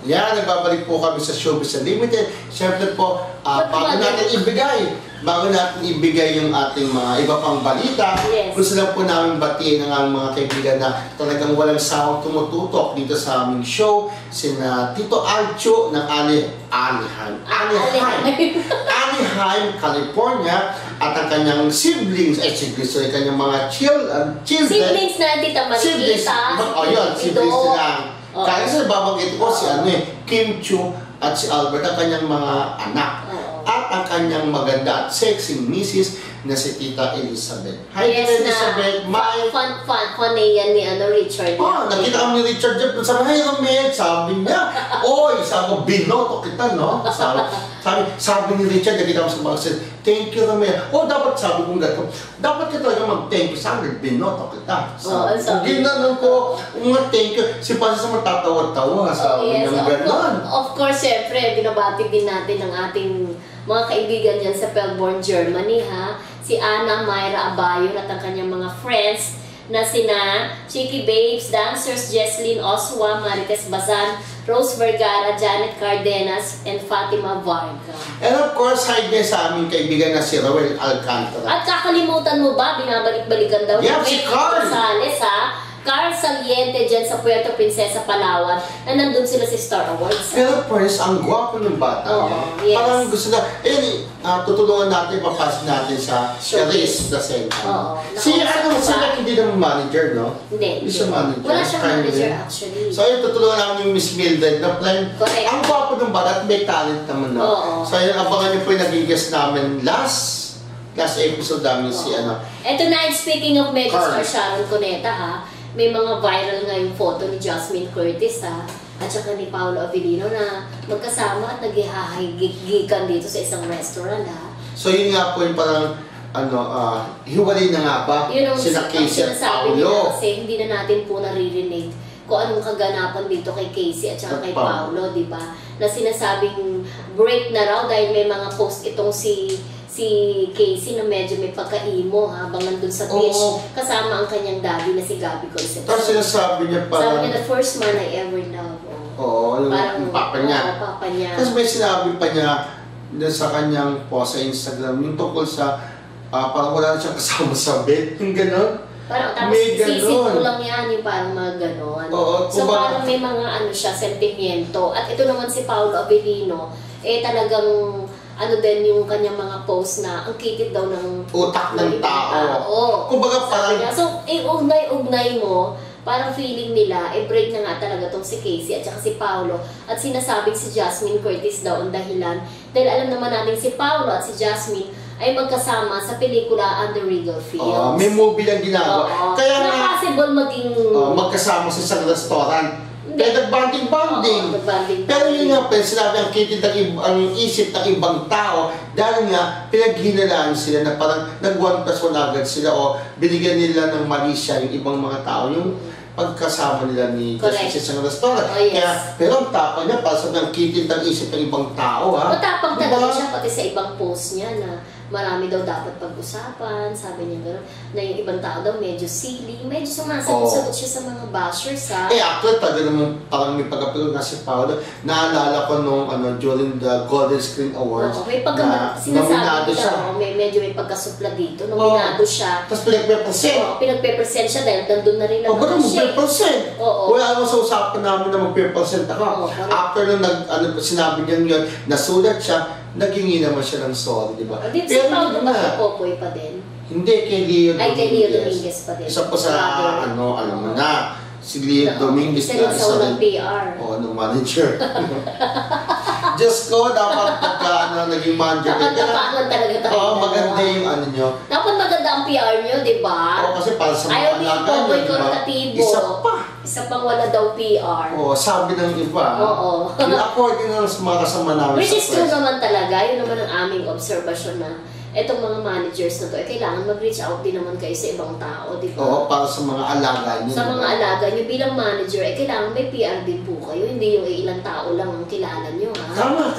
Yan, nagbabalik po kami sa Showbiz Unlimited. Siyempre po, bago natin ibigay yung ating mga iba pang balita, gusto lang po namin batiin ang mga kaibigan na talagang walang sawang tumututok dito sa aming show, sina Tito Alcho ng Anaheim, California, at ang kanyang siblings, kanyang mga children. Siblings na Tita Marikita. Siblings nila. Kaya sa babanggit ko si Kim Chu at si Albert, ang kanyang mga anak. At ang kanyang maganda at sexy misis na si Tita Elizabeth. Hi, Tita Elizabeth. Fun yan ni Richard. Nakita kami ni Richard Jeff. Sabi, hey, Romel, sabi niya. Oy, sabi ko, binoto kita, no? Sabi ni Richard, nakita mo sa mga said, thank you, Romel. Dapat sabi kong gano'n. Dapat ka talaga mag-thank you. Sabi, binoto kita. Ginanong ko, thank you. Si Pasa sa matatawa-tawa. Sabi niya gano'n. Of course, syempre, binabati din natin ang ating mga kaibigan dyan sa Melbourne, Germany, ha? Si Ana Myra Abayon at ang kanyang mga friends na sina Chicky Babes, dancers Jesslyn Oswa, Marites Bazan, Rose Vergara, Janet Cardenas, and Fatima Varga. And of course, hi din sa aming kaibigan na si Roel Alcantara. At kakalimutan mo ba, binabalik-balikan daw si Carl Gonzales, ha? Carl Saliente dyan sa Puerto Princesa, Palawan, na nandun sila sa Star Awards. Pero first, ang gwapo ng bata niya. Parang gusto na, tutulungan natin, papasok natin sa Charis na center. Sila hindi naman manager, no? Hindi. Siya manager. Wala siyang manager, actually. So, tutulungan namin yung Miss Mildred na plan. Ang gwapo ng bata at may talent naman, no? So, abangan niyo po yung naging-guest namin last episode namin si Ito na, speaking of Megastar Sharon Cuneta, ha? May mga viral nga yung photo ni Jasmine Curtis, ha? At saka ni Paolo Avellino na magkasama at naghihahigikan dito sa isang restaurant, ha? So yun nga po yung parang hiwalay na nga ba sina Casey at Paolo? Kasi hindi na natin po naririnig kung anong kaganapan dito kay Casey at saka kay Paolo, di ba? Na sinasabing break na raw dahil may mga post itong si Casey na medyo may pagka-emo habang nandun sa beach. Kasama ang kanyang daddy na si Gabby Concepcion. Tapos sinasabi niya parang... Sabi niya, the first man I ever loved. Yung papa niya. Papa niya. Tapos may sinabi pa niya sa kanyang post sa Instagram, yung tungkol sa parang wala na siyang kasama sa bed. Yung gano'n. Parang tapos sisip lang yan, yung parang mga gano'n. So parang may mga sentimiento. At ito naman si Paolo Avellino, talagang din yung kanyang mga post na ang kitid daw ng utak ng tao. Kumbaga parang... So, ugnay mo, parang feeling nila, break na nga talaga tong si Casey at saka si Paolo. At sinasabing si Jasmine Curtis daw ang dahilan. Dahil alam naman natin si Paolo at si Jasmine ay magkasama sa pelikula Under Regal Fields. May movie lang ginagawa. Kaya na possible maging... magkasama sa isang restaurant. Kaya nag-bonding. Pero yun nga, sinabi ang kitid ang isip ng ibang tao dahil nga pinaghinalaan sila na parang nag-1+1 agad sila o binigyan nila ng mali siya yung ibang mga tao yung pagkasama nila ni Justice sa restaurant. Kaya, pero ang tapang niya, para sa ng kitid ang isip ng ibang tao, ha? Matapang talaga siya pati sa ibang post niya na marami daw dapat pag-usapan, sabi niya gano'n, na yung ibang tao daw medyo silly, medyo sumasagot siya sa mga bashers, ha? Actually, talaga naman parang may pagkapilog na si Paolo. Naalala ko nung during the Golden Screen Awards, may sinasabi siya, medyo may pagkasupla dito, nominado siya. Tapos pinagpe-present. Pinagpe-present siya dahil nandun na rin naman siya. Magpe-present. Wala naman sa usapan namin na magpe-present ako. After nung sinabi niya yun, nasulat siya, naghingi naman siya ng sorry, di ba? Si Paolo Popoy pa din? Hindi, kay Leo Dominguez. Ay, kay Leo Dominguez pa din. Isa po sa, alam mo na, si Leo Dominguez na isa rin. PR. Ng manager. Diyos ko, dapat naging manager. Dapat napangan talaga tayo. Maganda yung nyo. Dapat maganda ang PR nyo, di ba? Kasi para sa mga alaga nyo, di ba? Isa pang wala daw PR. Sabi ng iba. Yung according sa mga kasama namin which is true naman talaga. Yun naman ang aming observation na etong mga managers na to, kailangan mag-reach out din naman kayo sa ibang tao, di ba? Para sa mga alaga nyo. Sa mga alaga nyo, bilang manager, kailangan may PR din po kayo. Hindi yung ilang tao lang ang kilala nyo, ha? Tama.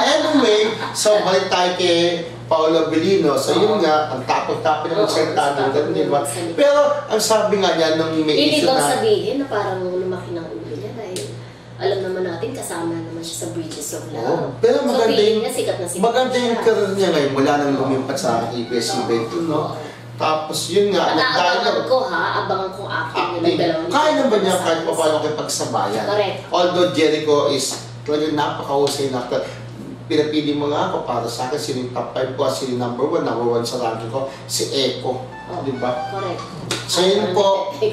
Anyway, so balik tayo kay Paolo Avellino. So yun nga, ang tapos-tapos na magsalita ng gano'n, di ba? Pero ang sabi nga niya, nung may issue na... Hindi bang sabihin na parang lumaki ng ulo niya dahil natin, kasama naman siya sa Bridges of Love. Oo. Pero maganda feeling yung, niya, sikat na sikat maganda siya. yung career niya ngayon mula nang lumipat sa ABS-CBN, no? Tapos yun nga, Abangan ko ha, abangan kong acting nila dalawang. Kaya naman niya kahit pa paano kayo pagsabayan. Correct. Although Jericho is talagang napakahusay na actor. Pinapili mo nga ako para sa akin, sino yung top 5 ko, sino yung number 1 sa ranking ko, si Echo. Di ba? Correct. So yun po. Okay,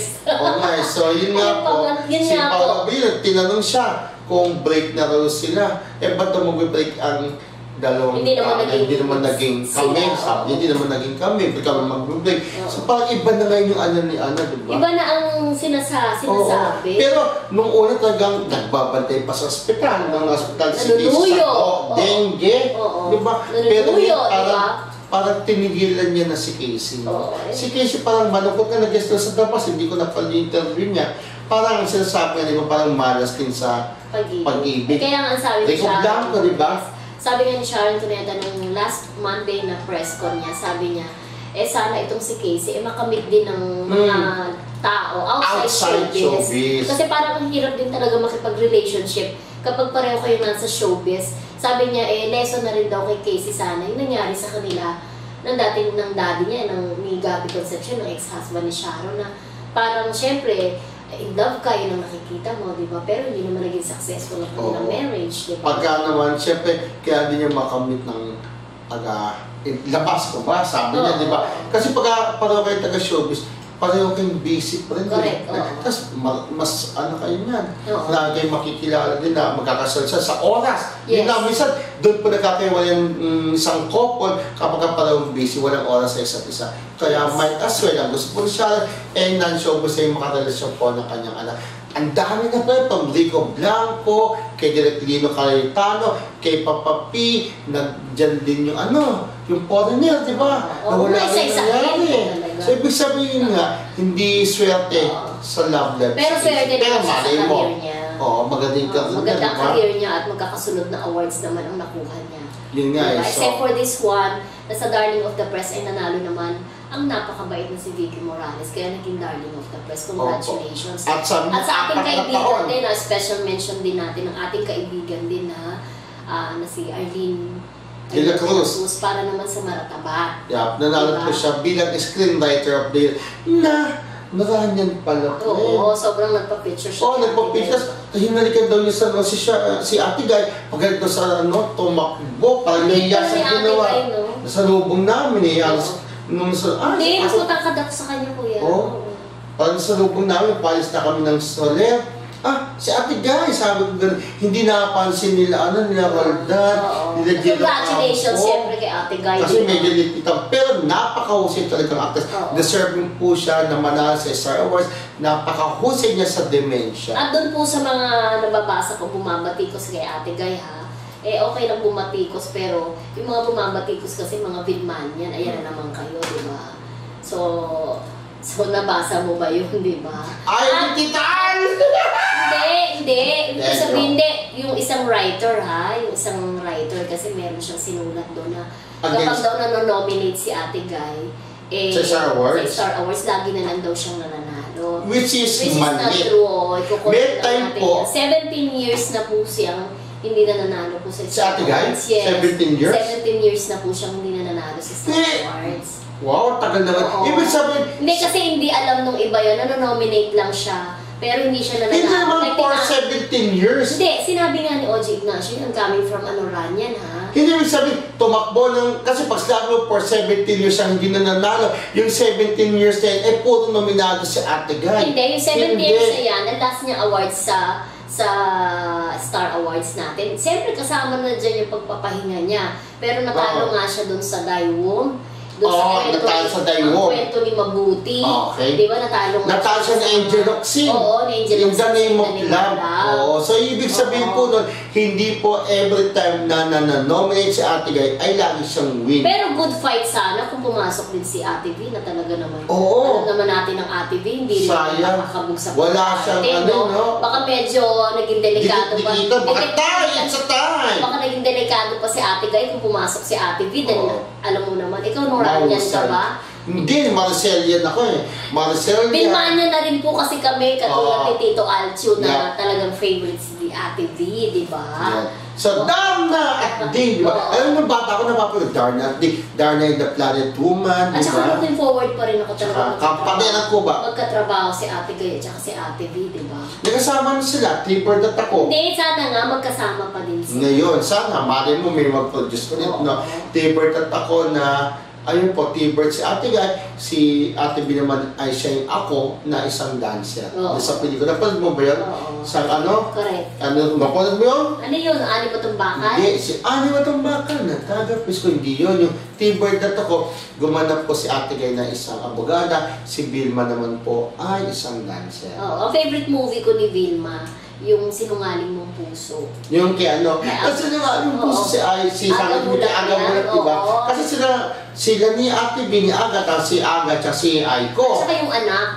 so yun nga po. Si Paolo Bill, tinanong siya kung break na raw sila. Eh, ba't daw mag-break ang dalawang Hindi naman naging kami. Sabi, hindi naman naging kami. Ba't kami mag-break? So parang iba na ngayon yung ano ni Ana, di ba? Iba na ang sinasabi. Pero nung una talagang nagbabantay pa sa ospital. Ng ospital si Nanunuyo. Dengue. Di ba? Pero Nanunuyo, parang tinigilan niya na si Casey. Si Casey parang malungkot na nag-guest sa Dabas, hindi ko na-interview niya. Parang sinasabi niya, di ba, parang malas din sa pag-ibig. Kaya nga ang sabi ni Sharon, Blanco, di ba? Sabi nga ni Sharon Cuneta nung last Monday na press con niya, sabi niya, sana itong si Casey, makamit din ng mga tao outside showbiz. Kasi parang ang hirap din talaga makipag-relationship kapag pareho kayo nasa showbiz. Sabi niya, lesson na rin daw kay Casey sana yung nangyari sa kanila ng daddy niya, ni Gabby Concepcion, ng ex-husband ni Sharon, na parang syempre, in love ka, yun ang nakikita mo, di ba? Pero hindi naman naging successful ang kanilang marriage, di ba? Pagka naman, syempre, kaya din niya makamit ng labas ko ba? Sabi niya, di ba? Kasi pagka pareho kayo taga-showbiz, pareho kayong basic pa rin. Correct, Tapos, mas ano kayo yan. Lagi kayo makikilala din na magkakasal sa oras. Yun na, minsan, doon po nagkakaiwala yung isang couple kapag parehong busy, walang oras sa isa't isa. Kaya might as well, ang gusto po siya, non-showbiz ay makarelasyon po ng kanyang anak. Ang dami na pa from Rico Blanco, kay Direk Lino Cayetano, kay Papa P, nagdyan din yung yung foreigner, di ba? Nawala rin nangyari. So, ibig sabihin nga, hindi swerte sa love life. Pero swerte naman sa career niya. Oo, magandang career niya. Magandang career niya at magkakasunod na awards naman ang nakuha niya. Yun nga diba? Except for this one, na sa Darling of the Press ay nanalo naman ang napakabait na si Vicky Morales. Kaya naging Darling of the Press. Congratulations. At sa ating kaibigan din, special mention din natin ang ating kaibigan din na si Arlene De la Cruz. Para naman sa Maratabat. Yeah, nanalo po siya bilang screenwriter of the year. Naranyan pala po. Oo, sobrang nagpa-picture siya. Oo, nagpa-picture. Hinalikan daw niya si Ate Guy. Pagalit daw sa tumakbo. Parang nahiya sa ginawa. Nasa lubong namin Hindi, mas matangkad ako sa kanya, kuya. Oo. Parang sa lubong namin, palis na kami ng Soler. Si Ate Guy, sabi ko gano'n, hindi nakapansin nila, nila Roldan, nila Gino. Congratulations, siyempre kay Ate Guy. Kasi medyo lititan, pero napakahusay talagang actress. Deserving po siya na manalo sa Star Awards, napakahusay niya sa dementia. At doon po sa mga nababasa ko, bumabatikos kay Ate Guy, ha? Okay lang bumatikos, pero yung mga bumabatikos kasi mga vidman yan, ayan na naman kayo, di ba? So, nabasa mo ba yun, di ba? Ay, titaan! Hindi. Ibig sabihin, yung isang writer, ha? Yung isang writer, kasi meron siyang sinulat doon na kapag daw nanonominate si Ate Guy, sa Star Awards? Sa Star Awards, lagi na lang daw siyang nananalo. Which is not true. May time po. 17 years na po siyang hindi na nanalo po sa Star Awards. Yes. 17 years? 17 years na po siyang hindi na nanalo sa Star Awards. Wow, tagal naman. Ibig sabihin... Hindi kasi hindi alam nung iba yun. Nanonominate lang siya. Pero hindi siya nananalo. Hindi naman for 17 years. Hindi. Sinabi nga ni O.J. Ignacio, I'm coming from Ranyan, ha? Hindi ibig sabihin, tumakbo ng... Kasi pag sinabi mo for 17 years ang hindi na nanalo, yung 17 years na yun, puro nominado si Ate Guy. Hindi. Yung 17 years na yan, ang last niya awards sa Star Awards natin. Siyempre kasama na dyan yung pagpapahinga niya. Pero natalo nga siya dun sa Daewoo. Natalo sa Daewoo. Ang kwento ni Mabuti. Okay. Di ba natalo nga natalo siya ni Angel Locsin. Oo, ni Angel Locsin. Yung The Name of Love. Oo. So, ibig sabihin po nun, hindi po every time na nominate si Ate Guy ay lagi siyang win. Pero good fight sana kung pumasok din si Ate V na talaga naman. Oo. Alam naman natin ang Ate V, hindi rin nakakabog sa wala siyang no? Baka medyo naging delikado pa. Baka time! Baka naging delikado pa si Ate Guy kung pumasok si Ate V. Dahil alam mo naman, ikaw Noranyan ka ba? Hindi, Marcelian ako eh. Marcelian. Bilmanya na rin po kasi kami, katulad ni Tito Alcio na Yeah. talagang favorites ni Ate V, di ba? Yeah. So, Darna at Dave, di ba? Alam mo, bata ako napapanood, Darna at Dave, Darna and the Planet Woman, At di saka ba? looking forward pa rin ako talaga Kampadelan ko ba? magkatrabaho si Ate Gaya at si Ate V, di ba? Nagkasama na sila, Tipper at ako. Hindi, sana nga magkasama pa din sila. Ngayon, sana, mali mo may mag-produce ko ulit, Oo. no? Tipper at ako na, ayun po, Tipper si Ate Guy, si Ate B naman ay siya yung ako na isang dancer. Oo. Sa pelikula, napanood mo ba yun? Oo. Sa ano? Correct. Ano, napanood mo yun? Ano yun? Ani ba itong bakal? Hindi, si Ani Matambakan, nagkagapis ko, hindi yun. Yung T-Bird at ako, gumanap po si Ate Gay na isang abogada, si Vilma naman po ay isang dancer. Oo. Ang favorite movie ko ni Vilma, yung Sinungaling Mong Puso. Yung kay ano, Kay kasi sinungaling po Oo. si Aga Mulat Aga yan, Mulat, diba? oo. Kasi sila ni Ate B, ni Aga, tapos si Aga, tsaka si At Aiko. saka yung anak,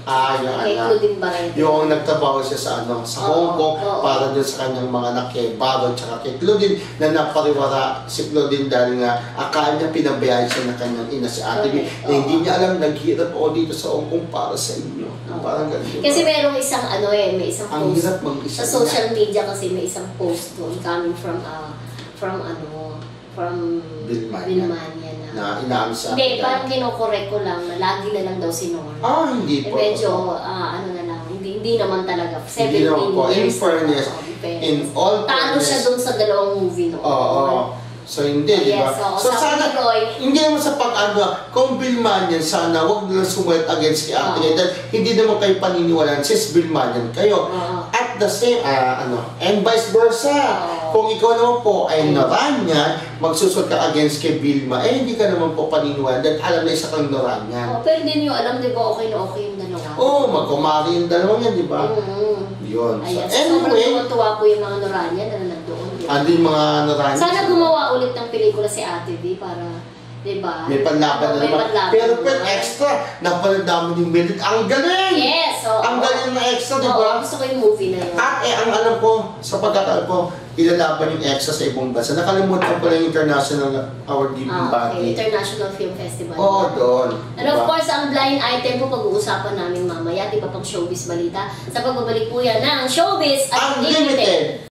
Yung kay anak. Claudine Barreto. Yung nagtrabaho siya sa ano, sa Hong Kong Oo. para dun sa kanyang mga anak kay Baro tsaka kay Claudine na napariwara si Claudine dahil nga akala niya pinabayaan siya ng kanyang ina si Ate B Okay. na hindi niya alam naghirap ako dito sa Hong Kong para sa inyo. Oo. Parang ganun. Kasi merong isang may isang ang post hirap mag-isa. sa social media kasi may isang post doon coming from Vilmania na inaam sa Hindi, parang kinokorek ko lang na lagi na lang daw si Nora. hindi po. Medyo, ano na lang, hindi naman talaga. 17 Hindi naman po. In years. fairness, Oo, in fairness. in all Talo siya fairness, doon sa dalawang movie noon. Oo. So hindi, di ba? Yes, oo. So Sabi sana, ni Roy, hindi naman sa pag-ano, kung Bilmanian, sana huwag nilang sumulat against kay Ate Gay. Dahil hindi naman kayo paniniwalaan, sis Bilmanian kayo. Oo. At the same, and vice versa. Oo. Kung ikaw naman po ay Noranyan, magsusot ka against kay Vilma, hindi ka naman po paniniwalaan dahil alam na isa kang Noranyan. oh, pero hindi niyo alam, di ba, okay na okay yung dalawa. Oo, magkumari yung dalawang yan, di ba? Yun. So, Ayan, sobrang anyway, tuwa po yung mga Noranya na nandoon. di ba? ando yung mga Noranyan. Sana gumawa ulit ng pelikula si Ate V para, di ba? May panlaban na May naman. panlaban Pero naman. extra, napanood namin yung Belit. Ang galing! Yes, oo. Ang galing na extra, di Oo, ba? gusto ko yung movie na yun. At ang alam ko, sa pagkakaalam ko, ilalaban yung extra sa ibang bansa. Nakalimutan ko pala yung International Award Giving Okay, Body. International Film Festival. Oo, doon. And of course, ang blind item po pag-uusapan namin mamaya, di ba pang showbiz balita. Sa pagbabalik po yan ng Showbiz Unlimited!